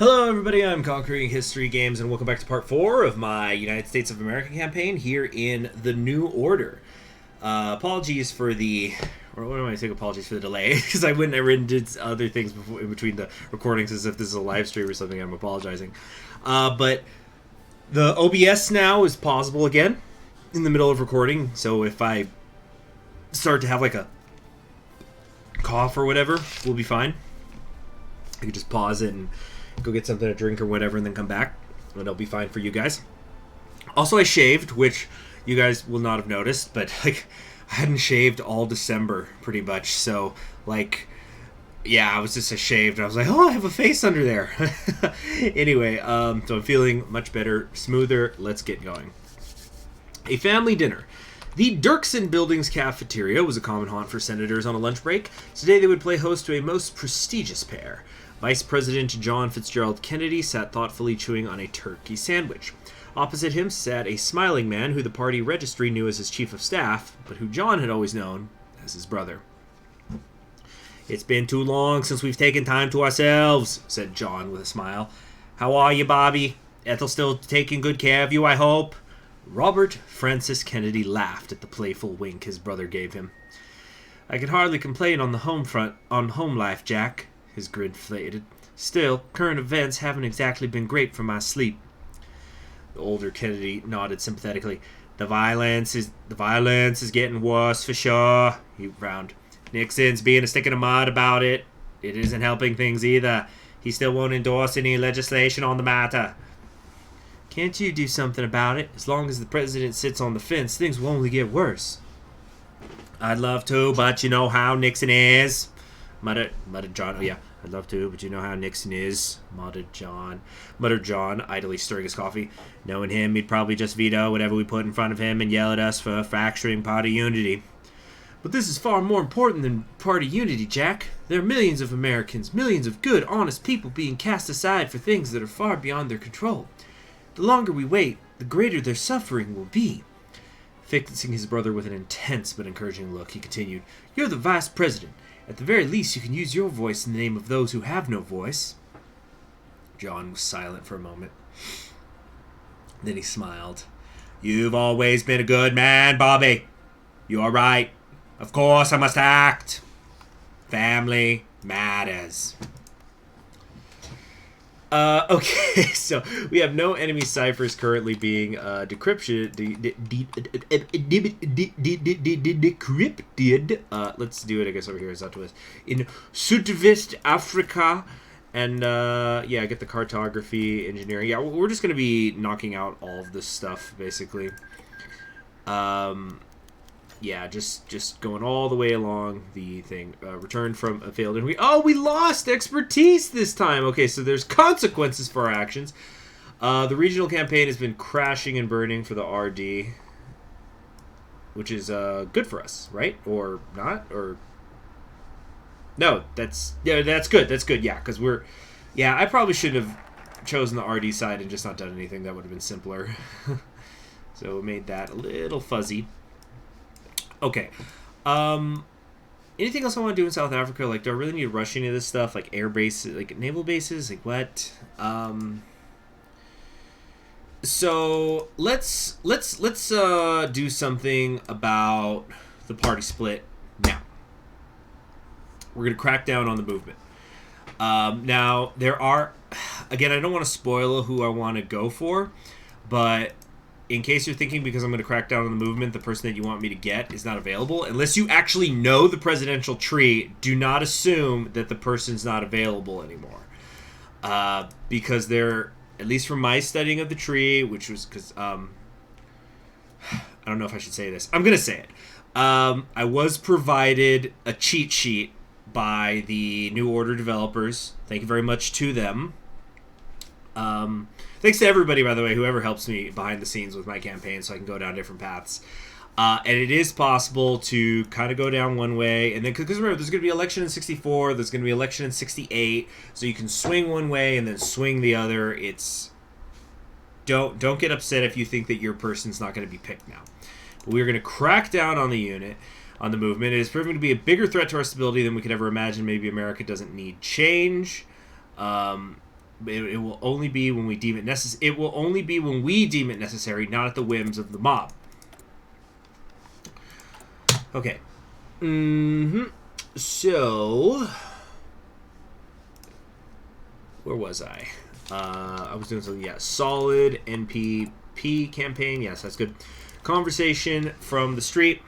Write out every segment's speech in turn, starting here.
Hello everybody, I'm Conquering History Games and welcome back to part 4 of my United States of America campaign here in the New Order. Apologies for the... or what am I saying? Apologies for the delay, because I went and did other things before, in between the recordings as if this is a live stream or something. I'm apologizing. But the OBS now is pausable again in the middle of recording, so if I start to have like a cough or whatever, we'll be fine. I could just pause it and go get something to drink or whatever and then come back, and it'll be fine for you guys. Also, I shaved, which you guys will not have noticed, but like I hadn't shaved all December pretty much, so like yeah, I was just shaved. I was like, oh, I have a face under there. Anyway, so I'm feeling much better, smoother. Let's get going. A family dinner. The Dirksen Building's cafeteria was a common haunt for senators on a lunch break. Today they would play host to a most prestigious pair. Vice President John Fitzgerald Kennedy sat thoughtfully chewing on a turkey sandwich. Opposite him sat a smiling man who the party registry knew as his chief of staff, but who John had always known as his brother. "It's been too long since we've taken time to ourselves," said John with a smile. "How are you, Bobby? Ethel still taking good care of you, I hope?" Robert Francis Kennedy laughed at the playful wink his brother gave him. "I can hardly complain on the home front, on home life, Jack." His grin faded. "Still, current events haven't exactly been great for my sleep." The older Kennedy nodded sympathetically. The violence is getting worse for sure," he frowned. "Nixon's being a stick in the mud about it. It isn't helping things either. He still won't endorse any legislation on the matter." "Can't you do something about it? As long as the president sits on the fence, things will only get worse." "I'd love to, but you know how Nixon is," muttered John. "Oh yeah, I'd love to, but you know how Nixon is," muttered John, idly stirring his coffee. "Knowing him, he'd probably just veto whatever we put in front of him and yell at us for fracturing party unity." "But this is far more important than party unity, Jack. There are millions of Americans, millions of good, honest people being cast aside for things that are far beyond their control. The longer we wait, the greater their suffering will be." Fixing his brother with an intense but encouraging look, he continued, "You're the vice president. At the very least, you can use your voice in the name of those who have no voice." John was silent for a moment. Then he smiled. "You've always been a good man, Bobby. You're right. Of course I must act. Family matters." Okay, so we have no enemy ciphers currently being decrypted. Let's do it, I guess, over here. Is that was in Südwest Africa, and yeah, get the cartography, engineering. Yeah, we're just gonna be knocking out all of this stuff basically. Yeah, just going all the way along the thing. Return from a failed and we lost expertise this time. Okay, so there's consequences for our actions. The regional campaign has been crashing and burning for the RD, which is good for us, right? Or not? Or no? That's good. That's good. Yeah, because I probably should have chosen the RD side and just not done anything. That would have been simpler. So it made that a little fuzzy. Okay. Anything else I want to do in South Africa? Like, do I really need to rush any of this stuff? Like air bases, like naval bases, like what? So let's do something about the party split now. We're gonna crack down on the movement. Now there are, again, I don't want to spoil who I want to go for, but in case you're thinking, because I'm going to crack down on the movement, the person that you want me to get is not available. Unless you actually know the presidential tree, do not assume that the person's not available anymore. Because they're, at least from my studying of the tree, which was because, I don't know if I should say this. I'm going to say it. I was provided a cheat sheet by the New Order developers. Thank you very much to them. Thanks to everybody, by the way, whoever helps me behind the scenes with my campaign so I can go down different paths. And it is possible to kind of go down one way, and then, because remember, there's going to be election in 64, there's going to be election in 68, so you can swing one way and then swing the other. It's... Don't get upset if you think that your person's not going to be picked now. But we're going to crack down on the unit, on the movement. It is proving to be a bigger threat to our stability than we could ever imagine. Maybe America doesn't need change. It will only be when we deem it necessary. It will only be when we deem it necessary, not at the whims of the mob. Okay. So, where was I? I was doing something. Yeah, solid NPP campaign. Yes, that's good. Conversation from the street.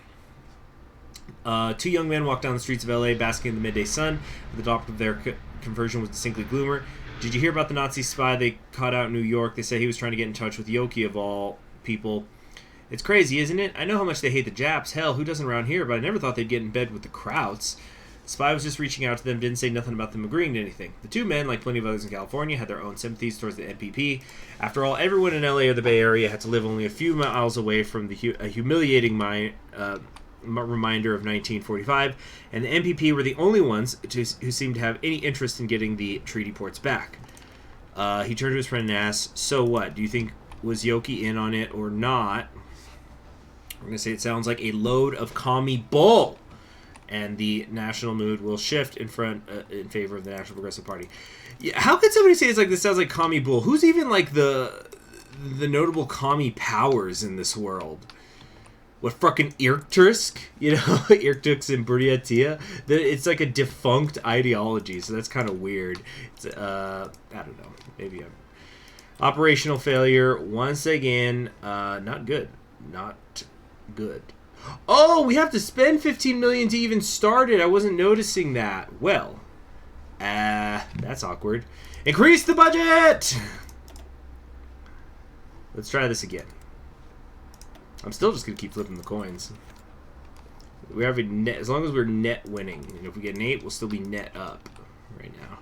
Two young men walked down the streets of LA basking in the midday sun. The topic of their conversion was distinctly gloomer. Did you hear about the Nazi spy they caught out in New York? They say he was trying to get in touch with Yoki of all people. It's crazy, isn't it? I know how much they hate the Japs. Hell, who doesn't around here? But I never thought they'd get in bed with the Krauts. The spy was just reaching out to them, didn't say nothing about them agreeing to anything. The two men, like plenty of others in California, had their own sympathies towards the NPP. After all, everyone in LA or the Bay Area had to live only a few miles away from a humiliating reminder of 1945, and the NPP were the only ones who seemed to have any interest in getting the treaty ports back. He turned to his friend and asked, "So what? Do you think was Yoki in on it or not?" We're going to say it sounds like a load of commie bull, and the national mood will shift in favor of the National Progressive Party. Yeah, how could somebody say it's like this sounds like commie bull? Who's even like the notable commie powers in this world? What, fucking Irkutsk? You know, Irkutsk and Buryatia? It's like a defunct ideology, so that's kind of weird. It's, I don't know. Maybe I'm... Operational failure, once again, not good. Not good. Oh, we have to spend $15 million to even start it. I wasn't noticing that. Well, that's awkward. Increase the budget! Let's try this again. I'm still just going to keep flipping the coins. We have a net, as long as we're net winning. And if we get an 8, we'll still be net up right now.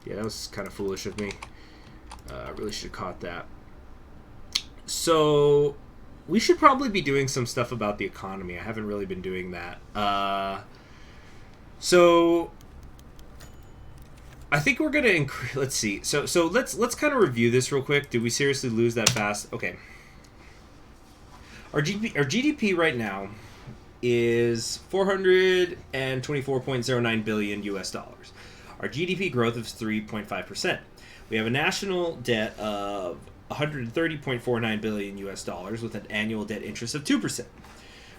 Yeah, that was kind of foolish of me. I really should have caught that. So, we should probably be doing some stuff about the economy. I haven't really been doing that. So, I think we're gonna increase. Let's see. So let's kind of review this real quick. Did we seriously lose that fast? Okay. Our GDP right now is $424.09 billion US dollars. Our GDP growth is 3.5%. We have a national debt of $130.49 billion US dollars with an annual debt interest of 2%.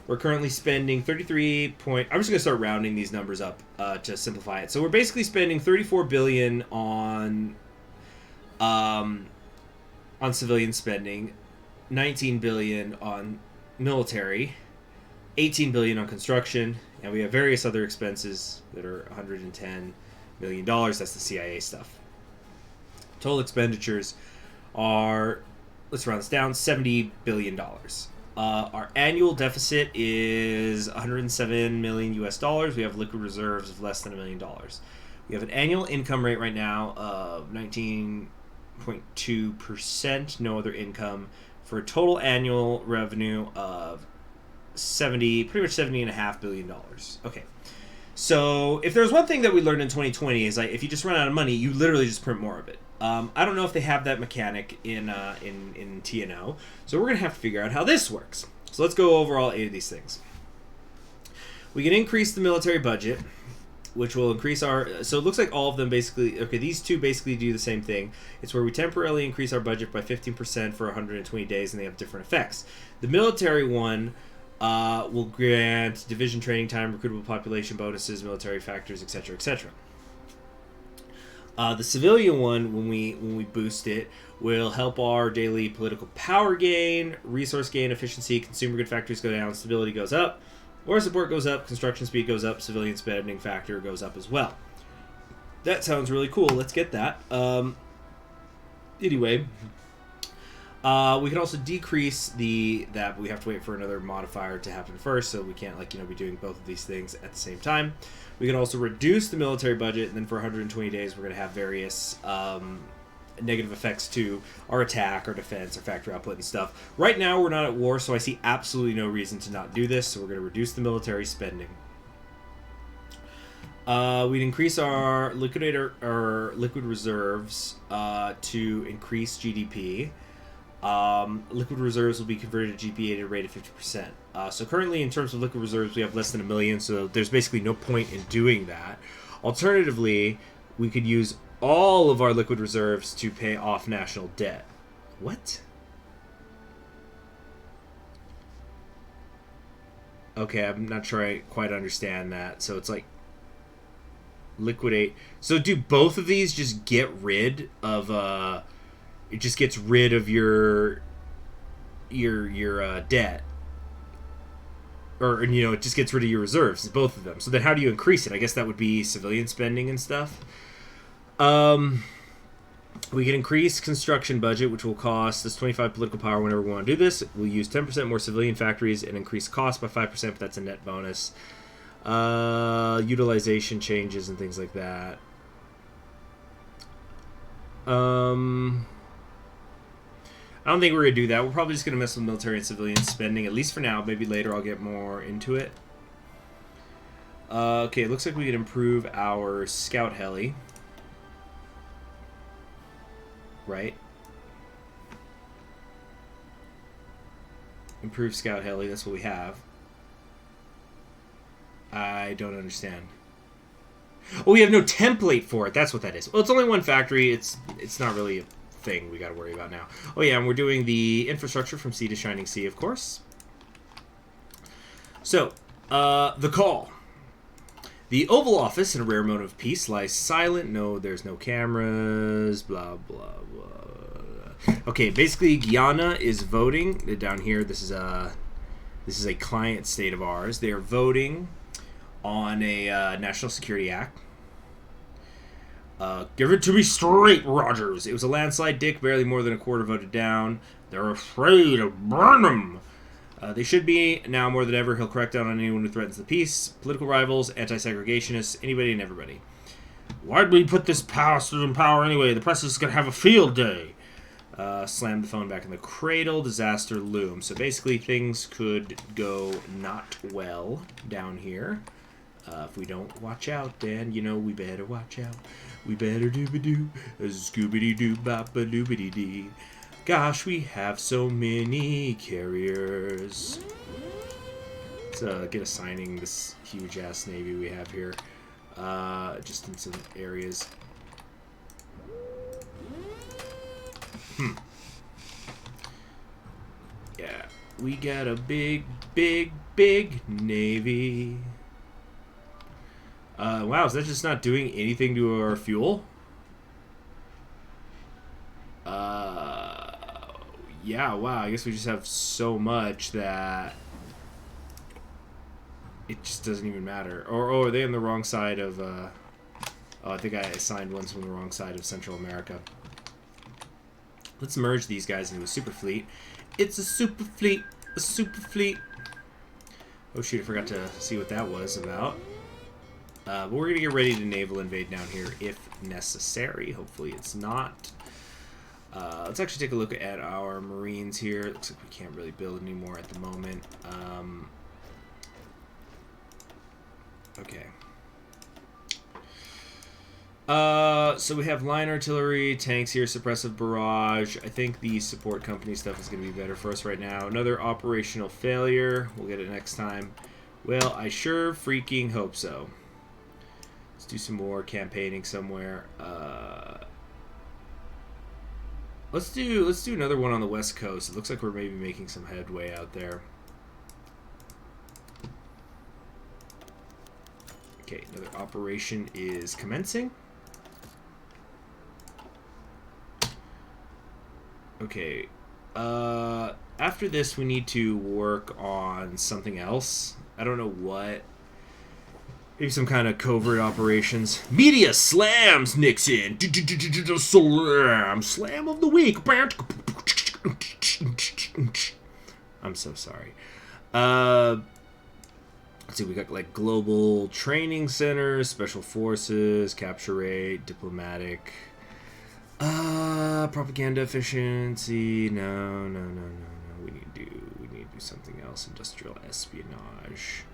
We're currently spending I'm just going to start rounding these numbers up to simplify it. So we're basically spending $34 billion on civilian spending, $19 billion on military, $18 billion on construction, and we have various other expenses that are $110 million. That's the CIA stuff. Total expenditures are, let's round this down, $70 billion. Our annual deficit is $107 million US dollars. We have liquid reserves of less than $1 million. We have an annual income rate right now of 19.2%, no other income, for a total annual revenue of pretty much $70.5 billion. Okay. So if there's one thing that we learned in 2020 is like if you just run out of money, you literally just print more of it. I don't know if they have that mechanic in TNO, so we're gonna have to figure out how this works. So let's go over all 8 of these things. We can increase the military budget, which will increase our. So it looks like all of them basically. Okay, these two basically do the same thing. It's where we temporarily increase our budget by 15% for 120 days, and they have different effects. The military one will grant division training time, recruitable population bonuses, military factors, etc., etc. The civilian one, when we boost it, will help our daily political power gain, resource gain, efficiency, consumer good factors go down, stability goes up, war support goes up, construction speed goes up, civilian spending factor goes up as well. That sounds really cool. Let's get that. Anyway, we can also decrease that we have to wait for another modifier to happen first, so we can't be doing both of these things at the same time. We can also reduce the military budget, and then for 120 days we're going to have various negative effects to our attack, our defense, our factory output and stuff. Right now we're not at war, so I see absolutely no reason to not do this, so we're going to reduce the military spending. We'd increase our liquid reserves to increase GDP. Liquid reserves will be converted to GPA at a rate of 50%. So currently, in terms of liquid reserves, we have less than 1 million, so there's basically no point in doing that. Alternatively, we could use all of our liquid reserves to pay off national debt. What? Okay, I'm not sure I quite understand that. So it's like liquidate. So do both of these just get rid of it just gets rid of your debt, or it just gets rid of your reserves, both of them. So then how do you increase it? I guess that would be civilian spending and stuff. We can increase construction budget, which will cost us 25 political power whenever we want to do this. We'll use 10% more civilian factories and increase cost by 5%, but that's a net bonus. Utilization changes and things like that. I don't think we're going to do that. We're probably just going to mess with military and civilian spending, at least for now. Maybe later I'll get more into it. Okay, it looks like we can improve our scout heli. Right? Improve scout heli, that's what we have. I don't understand. Oh, we have no template for it. That's what that is. Well, it's only one factory. It's not really a thing we got to worry about now. Oh yeah, and we're doing the infrastructure from sea to shining sea, of course. So, the call. The Oval Office, in a rare moment of peace, lies silent. No, there's no cameras. Blah, blah, blah. Okay, basically, Guyana is voting. Down here, this is a client state of ours. They are voting on a National Security Act. Give it to me straight, Rogers. It was a landslide, Dick. Barely more than a quarter voted down. They're afraid of Burnham. They should be. Now more than ever, he'll crack down on anyone who threatens the peace. Political rivals, anti-segregationists, anybody and everybody. Why'd we put this bastard in power anyway? The press is going to have a field day. Slam the phone back in the cradle. Disaster looms. So basically, things could go not well down here. If we don't watch out, then, we better watch out. We better do-ba-doo. Scooby-dee-doo-bop-a-doo-ba-dee-dee. Gosh, we have so many carriers. Let's get assigning this huge-ass navy we have here. Just in some areas. Yeah, we got a big, big, big navy. Wow, is that just not doing anything to our fuel? Yeah, wow, I guess we just have so much that it just doesn't even matter. Or are they on the wrong side of, oh, I think I assigned ones from the wrong side of Central America. Let's merge these guys into a super fleet. It's a super fleet, a super fleet. Oh shoot, I forgot to see what that was about. But we're going to get ready to naval invade down here if necessary. Hopefully it's not. Let's actually take a look at our Marines here. Looks like we can't really build anymore at the moment. Okay. So we have line artillery, tanks here, suppressive barrage. I think the support company stuff is going to be better for us right now. Another operational failure. We'll get it next time. Well, I sure freaking hope so. Let's do some more campaigning somewhere. Let's do another one on the West Coast. It looks like we're maybe making some headway out there. Okay, another operation is commencing. Okay, after this we need to work on something else. I don't know what. Maybe some kind of covert operations. Media slams Nixon. Slam of the week. I'm so sorry. Let's see, we got like global training centers, special forces, capture rate, diplomatic, propaganda efficiency. No. We need to do something else. Industrial espionage.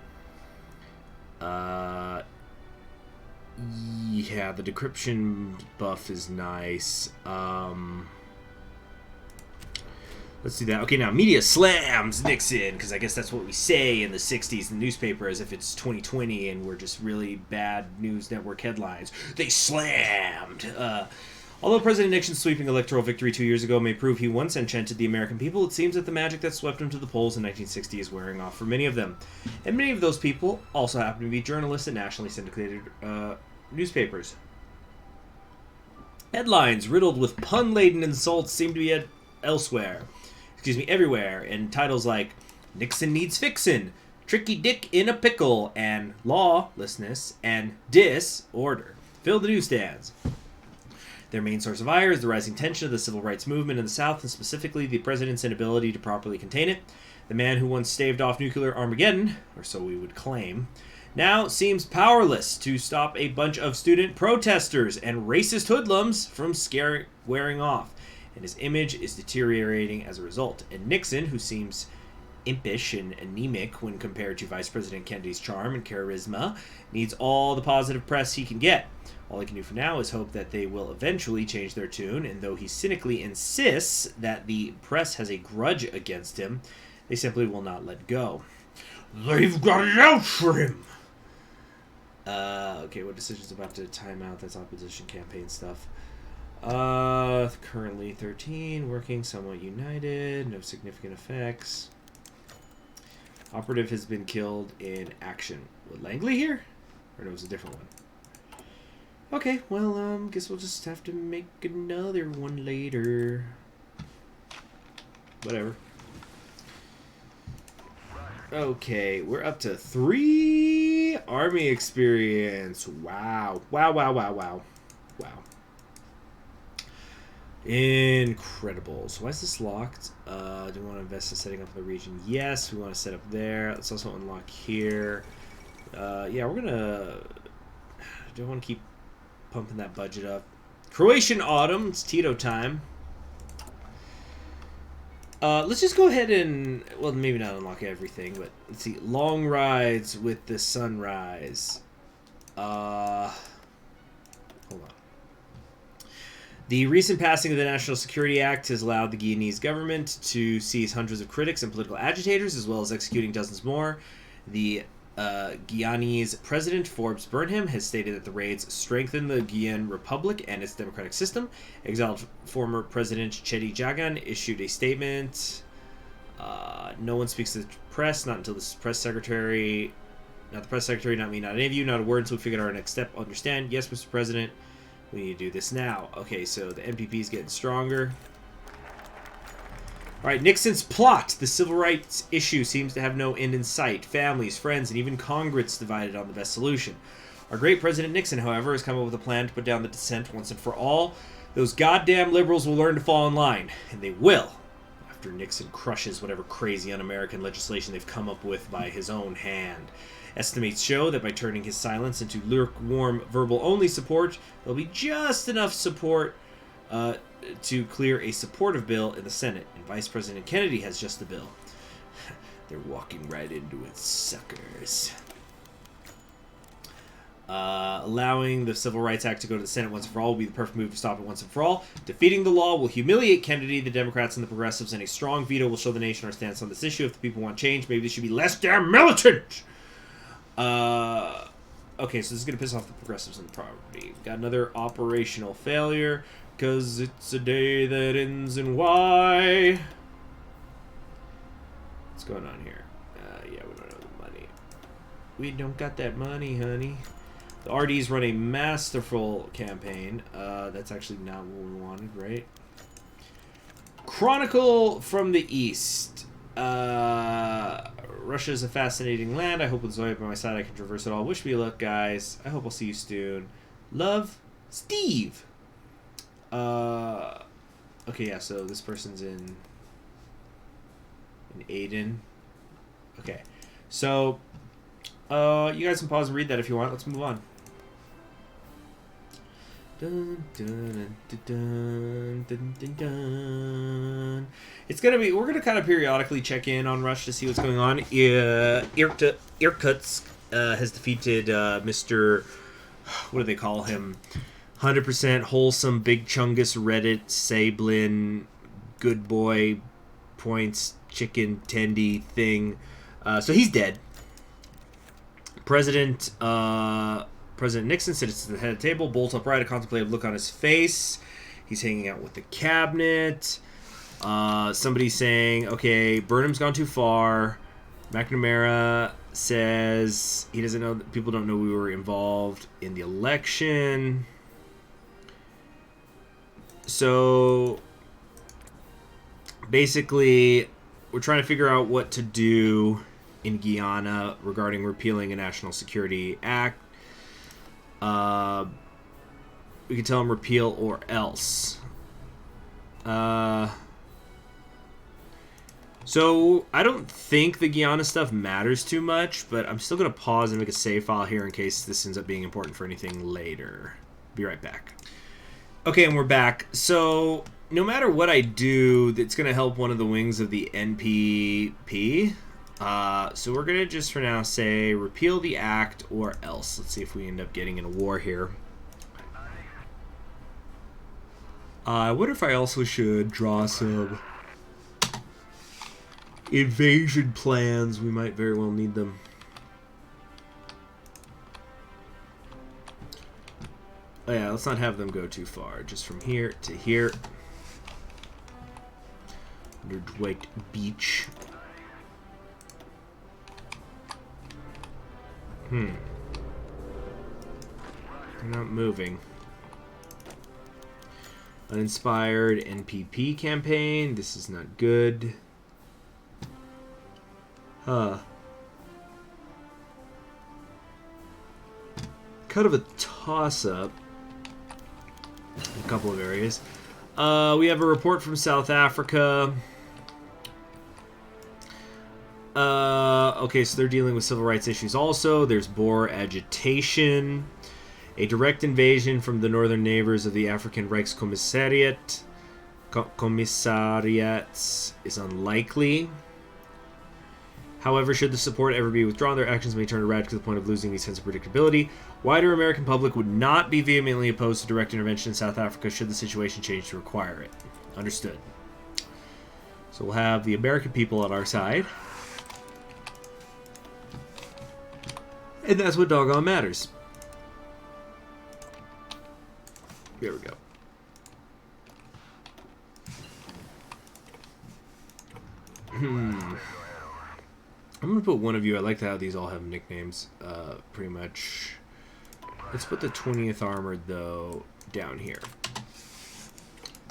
Yeah, the decryption buff is nice. Let's do that. Okay, now media slams Nixon, because I guess that's what we say in the 60s in the newspaper, as if it's 2020 and we're just really bad news network headlines. They slammed. Although President Nixon's sweeping electoral victory 2 years ago may prove he once enchanted the American people, it seems that the magic that swept him to the polls in 1960 is wearing off for many of them. And many of those people also happen to be journalists at nationally syndicated newspapers. Headlines riddled with pun-laden insults seem to be everywhere, and titles like Nixon Needs Fixin', Tricky Dick in a Pickle, and Lawlessness, and Disorder fill the newsstands. Their main source of ire is the rising tension of the civil rights movement in the South, and specifically the president's inability to properly contain it. The man who once staved off nuclear Armageddon, or so we would claim, now seems powerless to stop a bunch of student protesters and racist hoodlums from wearing off, and his image is deteriorating as a result. And Nixon, who seems impish and anemic when compared to Vice President Kennedy's charm and charisma, needs all the positive press he can get. All he can do for now is hope that they will eventually change their tune, and though he cynically insists that the press has a grudge against him, they simply will not let go. They've got it out for him! Okay, what decision's about to time out? That's opposition campaign stuff. Currently 13, working somewhat united, no significant effects. Operative has been killed in action. Was Langley here? Or no, it was a different one. Okay, well, guess we'll just have to make another one later. Whatever. Okay, we're up to 3 army experience. Wow. Wow. Incredible. So why is this locked? Do we want to invest in setting up the region? Yes, we want to set up there. Let's also unlock here. Yeah, we're gonna... Do I want to keep pumping that budget up? Croatian Autumn. It's Tito time. Let's just go ahead and... Well, maybe not unlock everything, but let's see. Long rides with the sunrise. Hold on. The recent passing of the National Security Act has allowed the Guyanese government to seize hundreds of critics and political agitators, as well as executing dozens more. The Guyanese president, Forbes Burnham, has stated that the raids strengthen the Guiana Republic and its democratic system. Exiled former President Chedi Jagan issued a statement. No one speaks to the press, not until the press secretary... Not the press secretary, not me, not any of you, not a word until we figure out our next step. Understand? Yes, Mr. President. We need to do this now. Okay, so the MPP is getting stronger. Alright, Nixon's plot. The civil rights issue seems to have no end in sight. Families, friends, and even Congress divided on the best solution. Our great President Nixon, however, has come up with a plan to put down the dissent once and for all. Those goddamn liberals will learn to fall in line. And they will. After Nixon crushes whatever crazy un-American legislation they've come up with by his own hand. Estimates show that by turning his silence into lukewarm verbal-only support, there'll be just enough support to clear a supportive bill in the Senate. And Vice President Kennedy has just the bill. They're walking right into it, suckers. Allowing the Civil Rights Act to go to the Senate once and for all will be the perfect move to stop it once and for all. Defeating the law will humiliate Kennedy, the Democrats, and the progressives, and a strong veto will show the nation our stance on this issue. If the people want change, maybe they should be less damn militant! Okay, so this is going to piss off the progressives and the property. Got another operational failure, because it's a day that ends in Y. What's going on here? Yeah, we don't have the money. We don't got that money, honey. The RDs run a masterful campaign. That's actually not what we wanted, right? Chronicle from the East. Russia is a fascinating land. I hope with Zoya by my side I can traverse it all. Wish me luck, guys. I hope I'll see you soon. Love, Steve. Okay, yeah, so this person's in Aden. Okay. So, you guys can pause and read that if you want. Let's move on. Dun, dun, dun, dun, dun, dun, dun. It's gonna be. We're gonna kind of periodically check in on Rush to see what's going on. Irkutsk has defeated Mr. What do they call him? 100% wholesome, big chungus Reddit Sablin, good boy points chicken tendy thing. So he's dead. President Nixon sits at the head of the table, bolt upright, a contemplative look on his face. He's hanging out with the cabinet. Somebody's saying, okay, Burnham's gone too far. McNamara says he doesn't know, people don't know we were involved in the election. So basically, we're trying to figure out what to do in Guyana regarding repealing a National Security Act. We can tell them repeal or else. So I don't think the Guyana stuff matters too much, but I'm still going to pause and make a save file here in case this ends up being important for anything later. Be right back. Okay, and we're back. So no matter what I do, it's going to help one of the wings of the NPP. So we're going to just for now say repeal the act or else. Let's see if we end up getting in a war here. I wonder if I also should draw some invasion plans. We might very well need them. Oh yeah, let's not have them go too far. Just from here to here. Under Dwight Beach. They're not moving. Uninspired NPP campaign. This is not good. Kind of a toss-up in a couple of areas. We have a report from South Africa. Okay, so they're dealing with civil rights issues also. There's Boer agitation. A direct invasion from the northern neighbors of the African Reichskommissariat is unlikely. However, should the support ever be withdrawn, their actions may turn erratic to the point of losing the sense of predictability. Wider American public would not be vehemently opposed to direct intervention in South Africa should the situation change to require it. Understood. So we'll have the American people on our side. And that's what doggone matters. There we go. I'm going to put one of you. I like how these all have nicknames, pretty much. Let's put the 20th Armored, though, down here.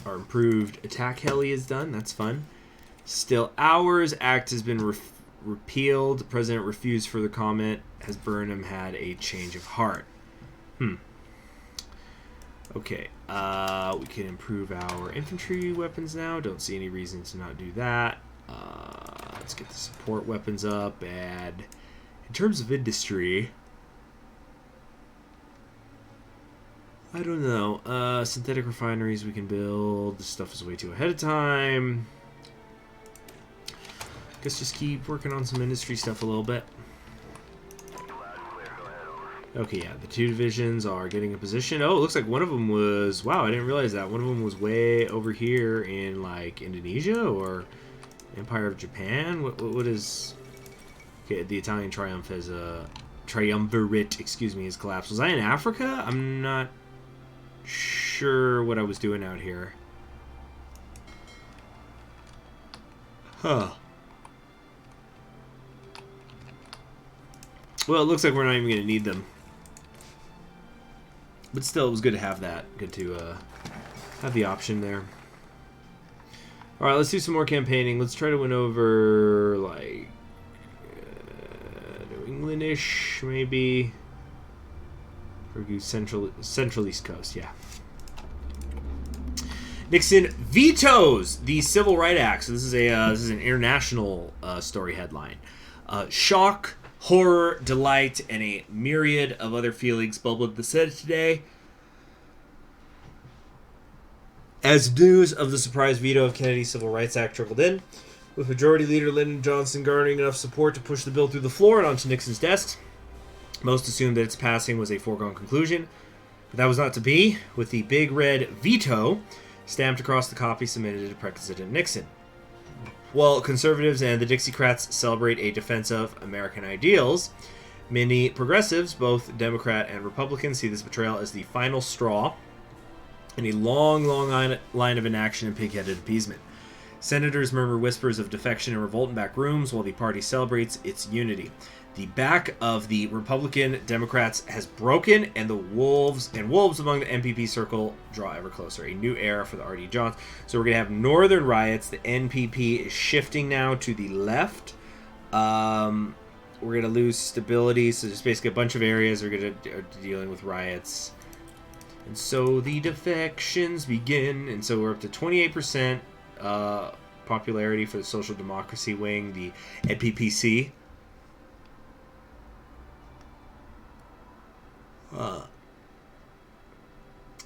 Our improved attack heli is done. That's fun. Still ours. Act has been repealed. The president refused further comment. Has Burnham had a change of heart? Okay. We can improve our infantry weapons now. Don't see any reason to not do that. Let's get the support weapons up. And in terms of industry, I don't know. Synthetic refineries we can build. This stuff is way too ahead of time. Guess just keep working on some industry stuff a little bit. Okay, yeah, the two divisions are getting a position. Oh, it looks like one of them was... Wow, I didn't realize that. One of them was way over here in, like, Indonesia or Empire of Japan. What is... Okay, the Italian triumph is a... Triumvirate, excuse me, has collapsed. Was I in Africa? I'm not sure what I was doing out here. Huh. Well, it looks like we're not even going to need them. But still, it was good to have that. Good to have the option there. Alright, let's do some more campaigning. Let's try to win over, like, New England-ish, maybe. Or do Central East Coast, yeah. Nixon vetoes the Civil Rights Act. So this is an international story headline. Shock, horror, delight, and a myriad of other feelings bubbled the Senate today as news of the surprise veto of Kennedy's Civil Rights Act trickled in, with Majority Leader Lyndon Johnson garnering enough support to push the bill through the floor and onto Nixon's desk. Most assumed that its passing was a foregone conclusion, but that was not to be, with the big red veto stamped across the copy submitted to President Nixon. While conservatives and the Dixiecrats celebrate a defense of American ideals, many progressives, both Democrat and Republican, see this betrayal as the final straw in a long, long line of inaction and pig-headed appeasement. Senators murmur whispers of defection and revolt in back rooms while the party celebrates its unity. The back of the Republican Democrats has broken, and the wolves among the NPP circle draw ever closer. A new era for the RD Johns. So we're going to have northern riots. The NPP is shifting now to the left. We're going to lose stability. So just basically a bunch of areas are dealing with riots. And so the defections begin. And so we're up to 28% popularity for the Social Democracy wing, the NPPC.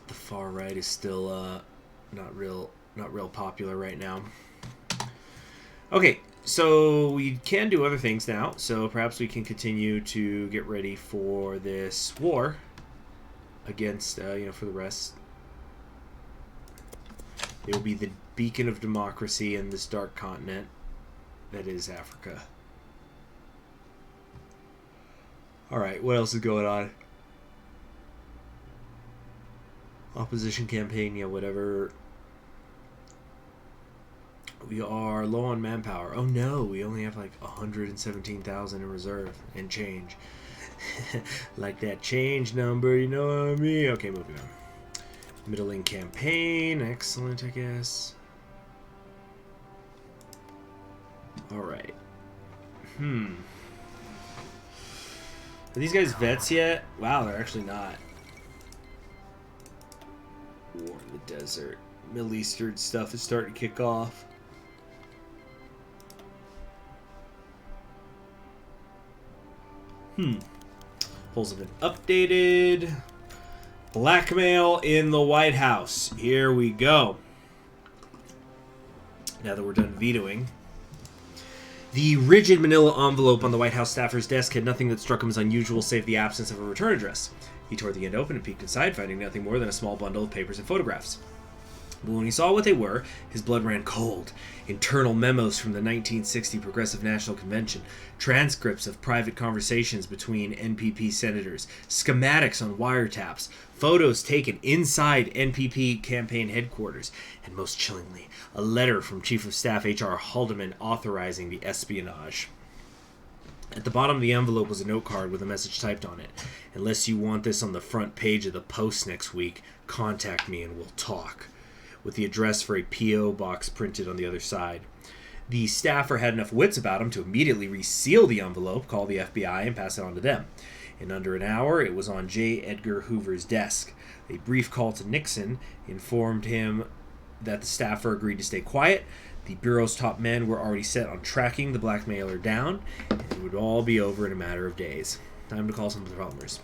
The far right is still not real popular right now. Okay, so we can do other things now. So perhaps we can continue to get ready for this war against, for the rest. It will be the beacon of democracy in this dark continent that is Africa. All right, what else is going on? Opposition campaign, yeah, whatever. We are low on manpower. Oh no, we only have like 117,000 in reserve and change. Like that change number, you know what I mean? Okay, moving on. Middling campaign, excellent, I guess. Alright. Are these guys vets yet? Wow, they're actually not. War in the desert. Middle Eastern stuff is starting to kick off. Polls have been updated. Blackmail in the White House. Here we go. Now that we're done vetoing. The rigid manila envelope on the White House staffer's desk had nothing that struck him as unusual save the absence of a return address. He tore the end open and peeked inside, finding nothing more than a small bundle of papers and photographs. But when he saw what they were, his blood ran cold. Internal memos from the 1960 Progressive National Convention, transcripts of private conversations between NPP senators, schematics on wiretaps, photos taken inside NPP campaign headquarters, and most chillingly, a letter from Chief of Staff H.R. Haldeman authorizing the espionage. At the bottom of the envelope was a note card with a message typed on it. Unless you want this on the front page of the Post next week, contact me and we'll talk. With the address for a P.O. box printed on the other side. The staffer had enough wits about him to immediately reseal the envelope, call the FBI, and pass it on to them. In under an hour, it was on J. Edgar Hoover's desk. A brief call to Nixon informed him that the staffer agreed to stay quiet. The Bureau's top men were already set on tracking the blackmailer down, and it would all be over in a matter of days. Time to call some of the problems.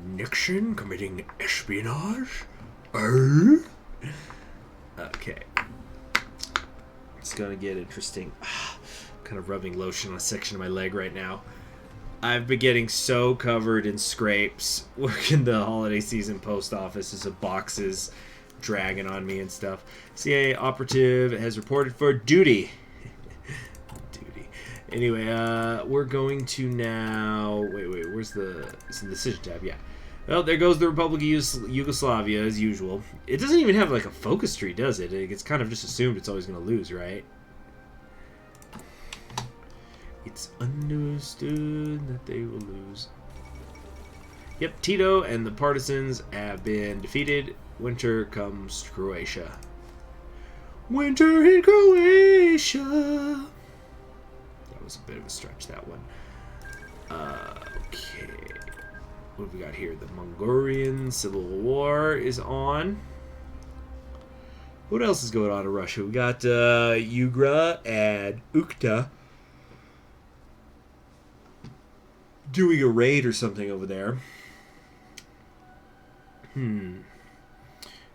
Nixon committing espionage? Okay. It's gonna get interesting. I'm kind of rubbing lotion on a section of my leg right now. I've been getting so covered in scrapes working the holiday season post office as of boxes dragging on me and stuff. CIA operative has reported for duty. Anyway, we're going to now... Wait, where's the... It's in the decision tab, yeah. Well, there goes the Republic of Yugoslavia, as usual. It doesn't even have, like, a focus tree, does it? It's kind of just assumed it's always going to lose, right? It's understood that they will lose. Yep, Tito and the partisans have been defeated. Winter comes to Croatia. Winter in Croatia! That was a bit of a stretch, that one. Okay. What have we got here? The Mongolian Civil War is on. What else is going on in Russia? We got Ugra and Ukta doing a raid or something over there.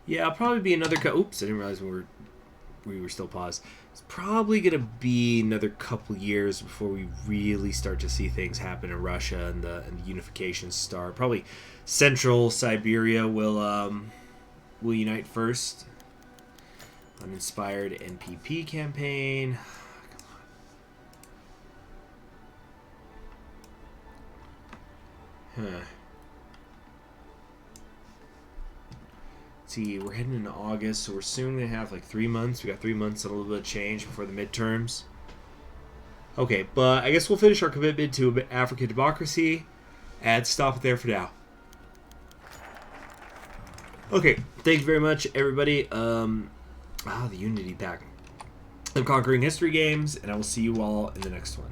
Yeah, I'll probably be another... Oops, I didn't realize we were still paused. It's probably going to be another couple years before we really start to see things happen in Russia and the unification start. Probably Central Siberia will unite first. Uninspired NPP campaign. Huh. See, we're heading into August, so we're soon going to have like 3 months. We got 3 months and a little bit of change before the midterms. Okay, but I guess we'll finish our commitment to African democracy and stop it there for now. Okay, thank you very much, everybody. The Unity pack. I'm Conquering History Games, and I will see you all in the next one.